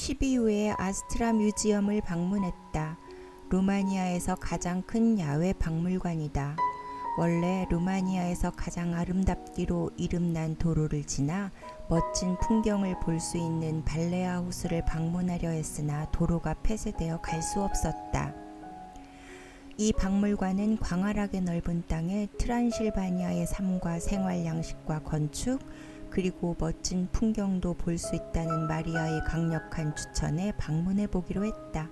시비우의 아스트라 뮤지엄을 방문했다. 루마니아에서 가장 큰 야외 박물관이다. 원래 루마니아에서 가장 아름답기로 이름난 도로를 지나 멋진 풍경을 볼 수 있는 발레아 호수를 방문하려 했으나 도로가 폐쇄되어 갈 수 없었다. 이 박물관은 광활하게 넓은 땅에 트란실바니아의 삶과 생활 양식과 건축, 그리고 멋진 풍경도 볼 수 있다는 마리아의 강력한 추천에 방문해 보기로 했다.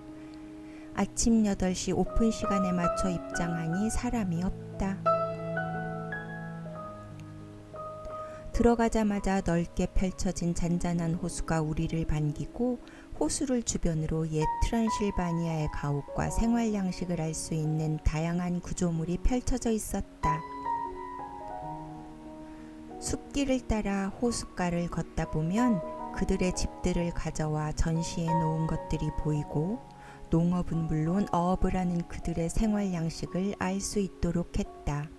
아침 8시 오픈 시간에 맞춰 입장하니 사람이 없다. 들어가자마자 넓게 펼쳐진 잔잔한 호수가 우리를 반기고 호수를 주변으로 옛 트란실바니아의 가옥과 생활 양식을 알 수 있는 다양한 구조물이 펼쳐져 있었다. 숲길을 따라 호숫가를 걷다 보면 그들의 집들을 가져와 전시해 놓은 것들이 보이고 농업은 물론 어업을 하는 그들의 생활 양식을 알 수 있도록 했다.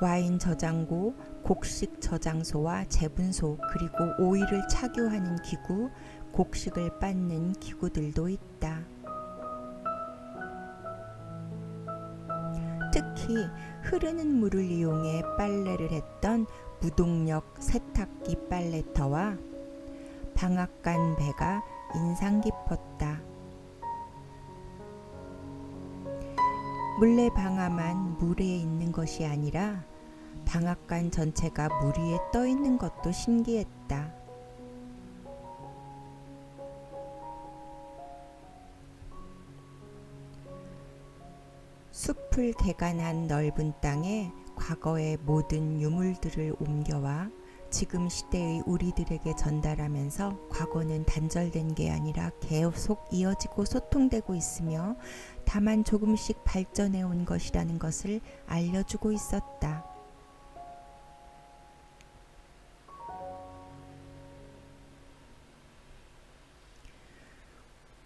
와인 저장고, 곡식 저장소와 재분소, 그리고 오일을 착유하는 기구, 곡식을 빻는 기구들도 있다. 특히 흐르는 물을 이용해 빨래를 했던 무동력 세탁기 빨래터와 방앗간 배가 인상 깊었다. 물레방아만 물 위에 있는 것이 아니라 방앗간 전체가 물 위에 떠 있는 것도 신기했다. 숲을 개간한 넓은 땅에 과거의 모든 유물들을 옮겨와 지금 시대의 우리들에게 전달하면서 과거는 단절된 게 아니라 계속 이어지고 소통되고 있으며 다만 조금씩 발전해 온 것이라는 것을 알려주고 있었다.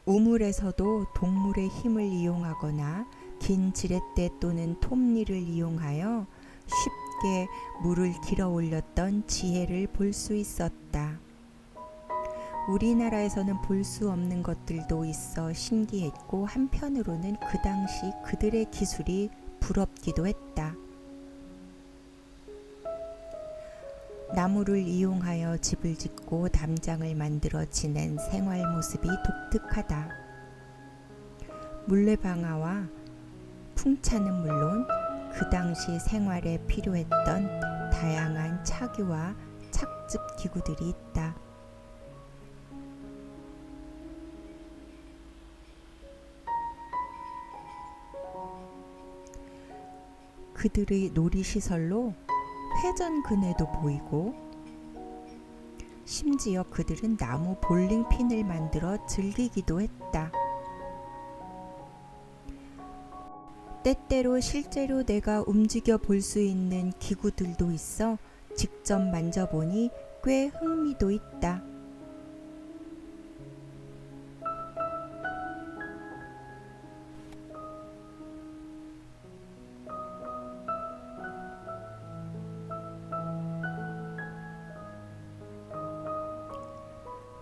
우물에서도 동물의 힘을 이용하거나 긴 지렛대 또는 톱니를 이용하여 쉽게 물을 길어 올렸던 지혜를 볼 수 있었다. 우리나라에서는 볼 수 없는 것들도 있어 신기했고 한편으로는 그 당시 그들의 기술이 부럽기도 했다. 나무를 이용하여 집을 짓고 담장을 만들어 지낸 생활 모습이 독특하다. 물레방아와 풍차는 물론 그 당시 생활에 필요했던 다양한 차규와 착즙 기구들이 있다. 그들의 놀이시설로 회전 그네도 보이고 심지어 그들은 나무 볼링핀을 만들어 즐기기도 했다. 때때로 실제로 내가 움직여 볼 수 있는 기구들도 있어 직접 만져보니 꽤 흥미도 있다.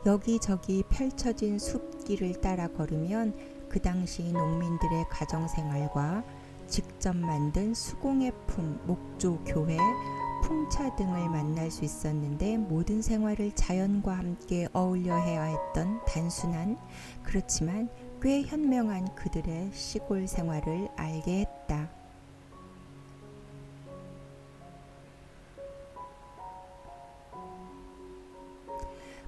여기저기 펼쳐진 숲길을 따라 걸으면 그 당시 농민들의 가정생활과 직접 만든 수공예품, 목조, 교회, 풍차 등을 만날 수 있었는데 모든 생활을 자연과 함께 어울려 해야 했던 단순한 그렇지만 꽤 현명한 그들의 시골 생활을 알게 했다.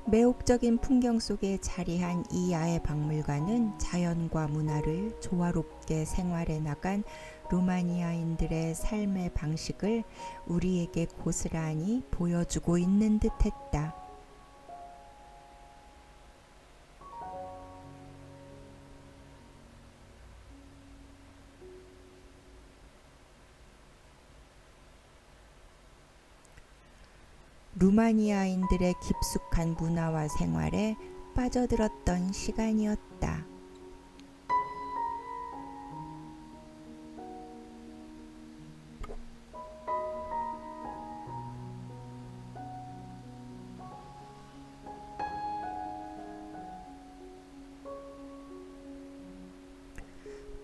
매혹적인 풍경 속에 자리한 이 야외 박물관은 자연과 문화를 조화롭게 생활해 나간 루마니아인들의 삶의 방식을 우리에게 고스란히 보여주고 있는 듯했다. 루마니아인들의 깊숙한 문화와 생활에 빠져들었던 시간이었다.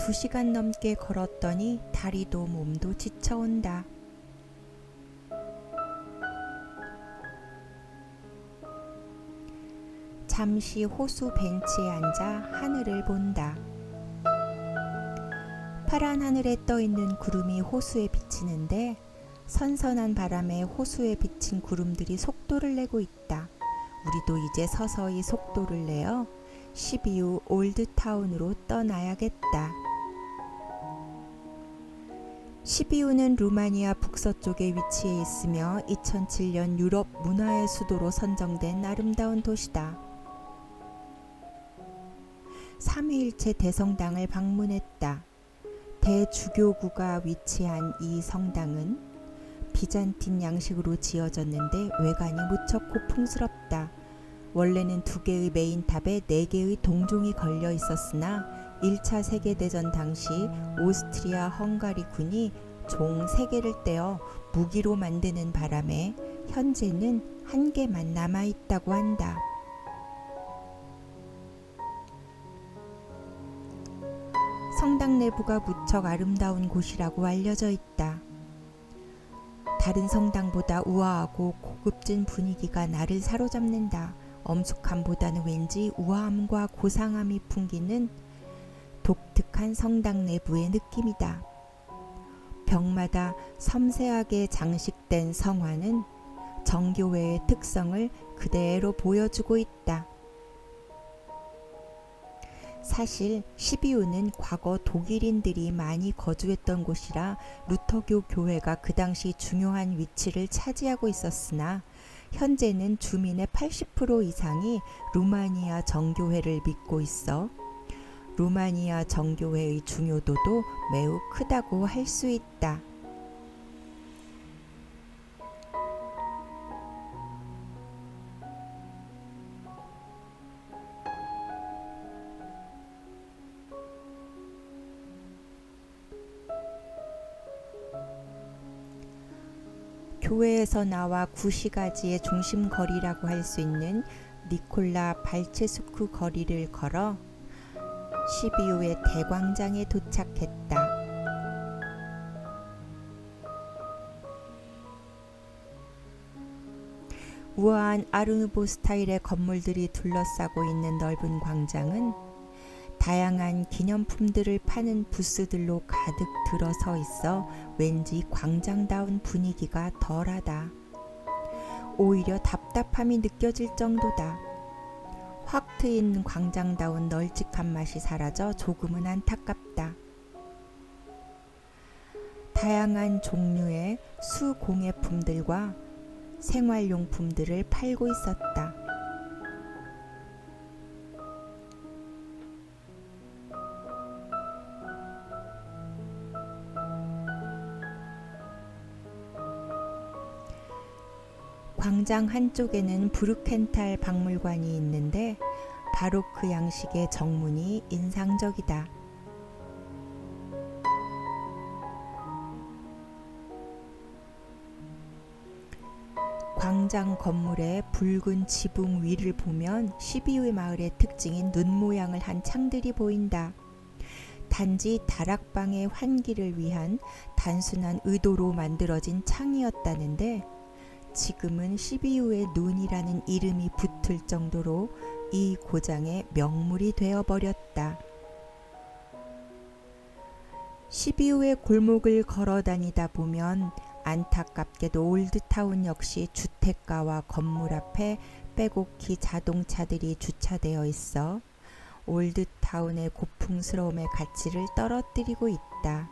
2시간 넘게 걸었더니 다리도 몸도 지쳐온다. 잠시 호수 벤치에 앉아 하늘을 본다. 파란 하늘에 떠있는 구름이 호수에 비치는데 선선한 바람에 호수에 비친 구름들이 속도를 내고 있다. 우리도 이제 서서히 속도를 내어 시비우 올드타운으로 떠나야겠다. 시비우는 루마니아 북서쪽에 위치해 있으며 2007년 유럽 문화의 수도로 선정된 아름다운 도시다. 3위일체 대성당을 방문했다. 대주교구가 위치한 이 성당은 비잔틴 양식으로 지어졌는데 외관이 무척 고풍스럽다. 원래는 2개의 메인탑에 4개의 동종이 걸려 있었으나 1차 세계대전 당시 오스트리아 헝가리군이 종 3개를 떼어 무기로 만드는 바람에 현재는 1개만 남아있다고 한다. 성당 내부가 무척 아름다운 곳이라고 알려져 있다. 다른 성당보다 우아하고 고급진 분위기가 나를 사로잡는다. 엄숙함보다는 왠지 우아함과 고상함이 풍기는 독특한 성당 내부의 느낌이다. 벽마다 섬세하게 장식된 성화는 정교회의 특성을 그대로 보여주고 있다. 사실 시비우는 과거 독일인들이 많이 거주했던 곳이라 루터교 교회가 그 당시 중요한 위치를 차지하고 있었으나 현재는 주민의 80% 이상이 루마니아 정교회를 믿고 있어 루마니아 정교회의 중요도도 매우 크다고 할 수 있다. 교회에서 나와 구시가지의 중심 거리라고 할 수 있는 니콜라 발체수크 거리를 걸어 시비우의 대광장에 도착했다. 우아한 아르누보 스타일의 건물들이 둘러싸고 있는 넓은 광장은 다양한 기념품들을 파는 부스들로 가득 들어서 있어 왠지 광장다운 분위기가 덜하다. 오히려 답답함이 느껴질 정도다. 확 트인 광장다운 널찍한 맛이 사라져 조금은 안타깝다. 다양한 종류의 수공예품들과 생활용품들을 팔고 있었다. 광장 한쪽에는 브루켄탈 박물관이 있는데 바로크 양식의 정문이 인상적이다. 광장 건물의 붉은 지붕 위를 보면 시비우의 마을의 특징인 눈 모양을 한 창들이 보인다. 단지 다락방의 환기를 위한 단순한 의도로 만들어진 창이었다는데 지금은 시비우의 눈이라는 이름이 붙을 정도로 이 고장의 명물이 되어버렸다. 시비우의 골목을 걸어 다니다 보면 안타깝게도 올드타운 역시 주택가와 건물 앞에 빼곡히 자동차들이 주차되어 있어 올드타운의 고풍스러움의 가치를 떨어뜨리고 있다.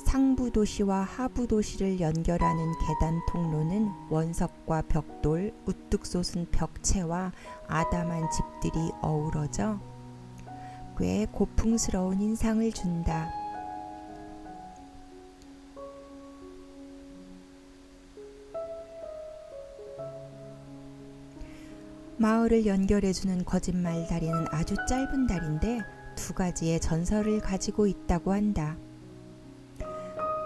상부 도시와 하부 도시를 연결하는 계단 통로는 원석과 벽돌, 우뚝 솟은 벽체와 아담한 집들이 어우러져 꽤 고풍스러운 인상을 준다. 마을을 연결해주는 거짓말 다리는 아주 짧은 다리인데 2가지의 전설을 가지고 있다고 한다.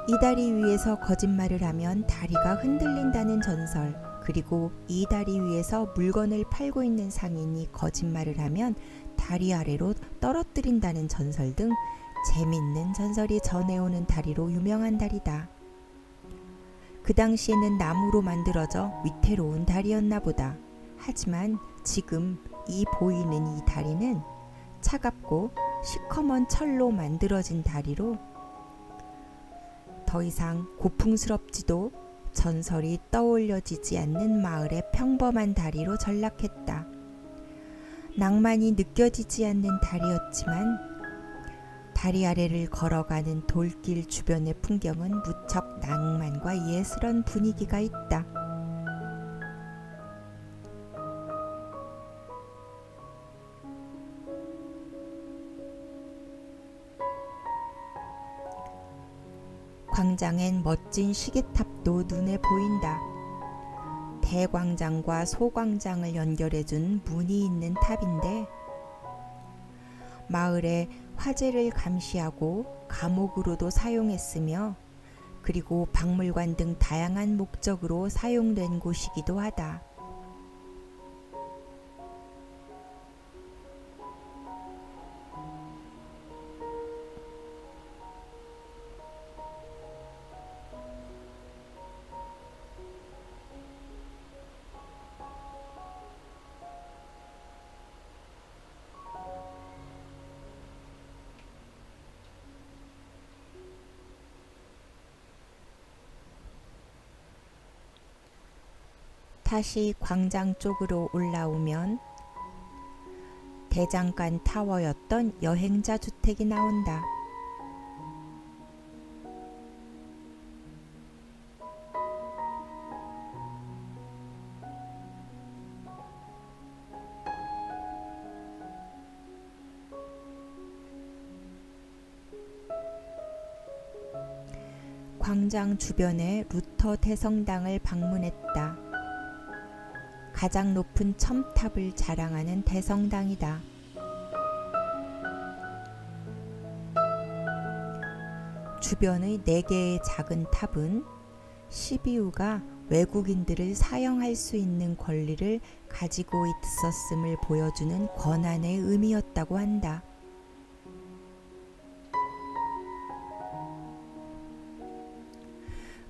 이 다리 위에서 거짓말을 하면 다리가 흔들린다는 전설, 그리고 이 다리 위에서 물건을 팔고 있는 상인이 거짓말을 하면 다리 아래로 떨어뜨린다는 전설 등 재밌는 전설이 전해오는 다리로 유명한 다리다. 그 당시에는 나무로 만들어져 위태로운 다리였나 보다. 하지만 지금 이 보이는 이 다리는 차갑고 시커먼 철로 만들어진 다리로 더 이상 고풍스럽지도 전설이 떠올려지지 않는 마을의 평범한 다리로 전락했다. 낭만이 느껴지지 않는 다리였지만 다리 아래를 걸어가는 돌길 주변의 풍경은 무척 낭만과 예스런 분위기가 있다. 광장엔 멋진 시계탑도 눈에 보인다. 대광장과 소광장을 연결해준 문이 있는 탑인데 마을의 화재를 감시하고 감옥으로도 사용했으며 그리고 박물관 등 다양한 목적으로 사용된 곳이기도 하다. 다시 광장 쪽으로 올라오면 대장간 타워였던 여행자 주택이 나온다. 광장 주변의 루터 대성당을 방문했다. 가장 높은 첨탑을 자랑하는 대성당이다. 주변의 4개의 작은 탑은 시비우가 외국인들을 사형할 수 있는 권리를 가지고 있었음을 보여주는 권한의 의미였다고 한다.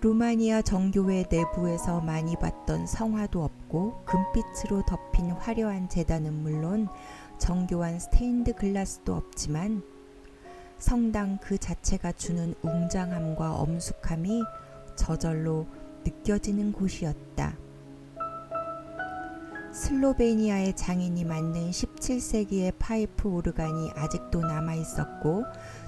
루마니아 정교회 내부에서 많이 봤던 성화도 없고 금빛으로 덮인 화려한 제단은 물론 정교한 스테인드 글라스도 없지만 성당 그 자체가 주는 웅장함과 엄숙함이 저절로 느껴지는 곳이었다. 슬로베니아의 장인이 만든 17세기의 파이프 오르간이 아직도 남아있었고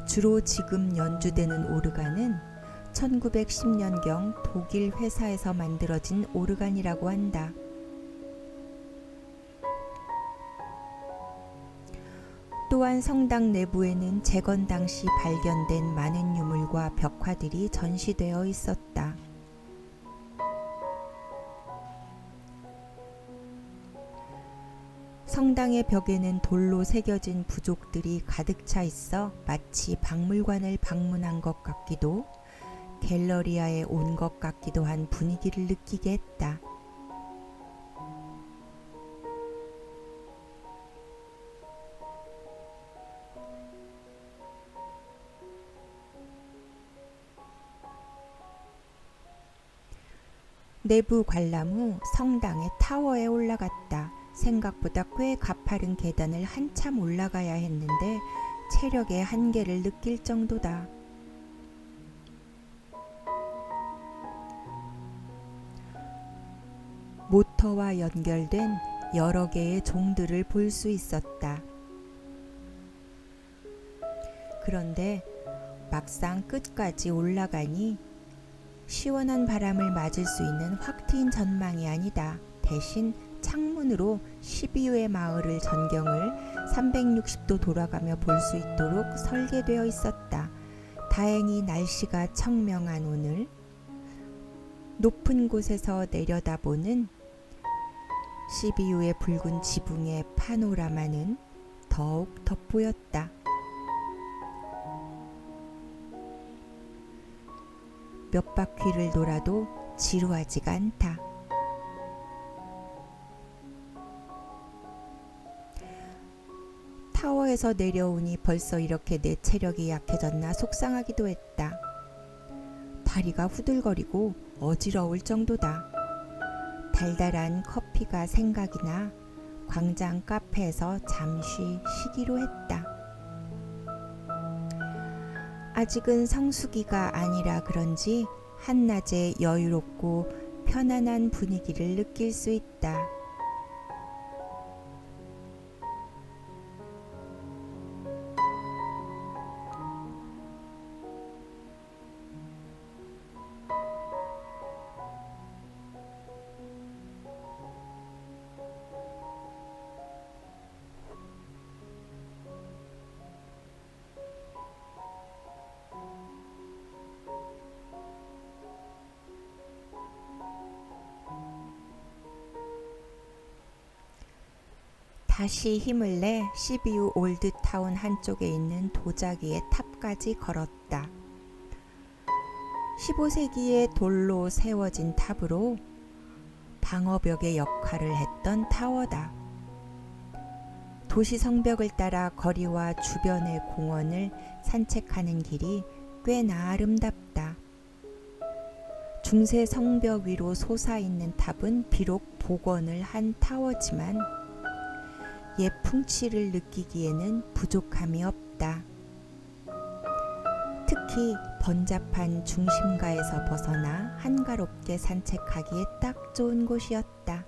주로 지금 연주되는 오르간은 1910년경 독일 회사에서 만들어진 오르간이라고 한다. 또한 성당 내부에는 재건 당시 발견된 많은 유물과 벽화들이 전시되어 있었다. 성당의 벽에는 돌로 새겨진 부족들이 가득 차 있어 마치 박물관을 방문한 것 같기도 갤러리아에 온 것 같기도 한 분위기를 느끼게 했다. 내부 관람 후 성당의 타워에 올라갔다. 생각보다 꽤 가파른 계단을 한참 올라가야 했는데 체력의 한계를 느낄 정도다. 모터와 연결된 여러 개의 종들을 볼 수 있었다. 그런데 막상 끝까지 올라가니 시원한 바람을 맞을 수 있는 확 트인 전망이 아니다. 대신 창문으로 시비우의 마을을 전경을 360도 돌아가며 볼 수 있도록 설계되어 있었다. 다행히 날씨가 청명한 오늘 높은 곳에서 내려다보는 시비우의 붉은 지붕의 파노라마는 더욱 돋보였다. 몇 바퀴를 돌아도 지루하지가 않다. 터에서 내려오니 벌써 이렇게 내 체력이 약해졌나 속상하기도 했다. 다리가 후들거리고 어지러울 정도다. 달달한 커피가 생각이 나 광장 카페에서 잠시 쉬기로 했다. 아직은 성수기가 아니라 그런지 한낮에 여유롭고 편안한 분위기를 느낄 수 있다. 다시 힘을 내 시비우 올드타운 한쪽에 있는 도자기의 탑까지 걸었다. 15세기의 돌로 세워진 탑으로 방어벽의 역할을 했던 타워다. 도시 성벽을 따라 거리와 주변의 공원을 산책하는 길이 꽤나 아름답다. 중세 성벽 위로 솟아있는 탑은 비록 복원을 한 타워지만 옛 풍치를 느끼기에는 부족함이 없다. 특히 번잡한 중심가에서 벗어나 한가롭게 산책하기에 딱 좋은 곳이었다.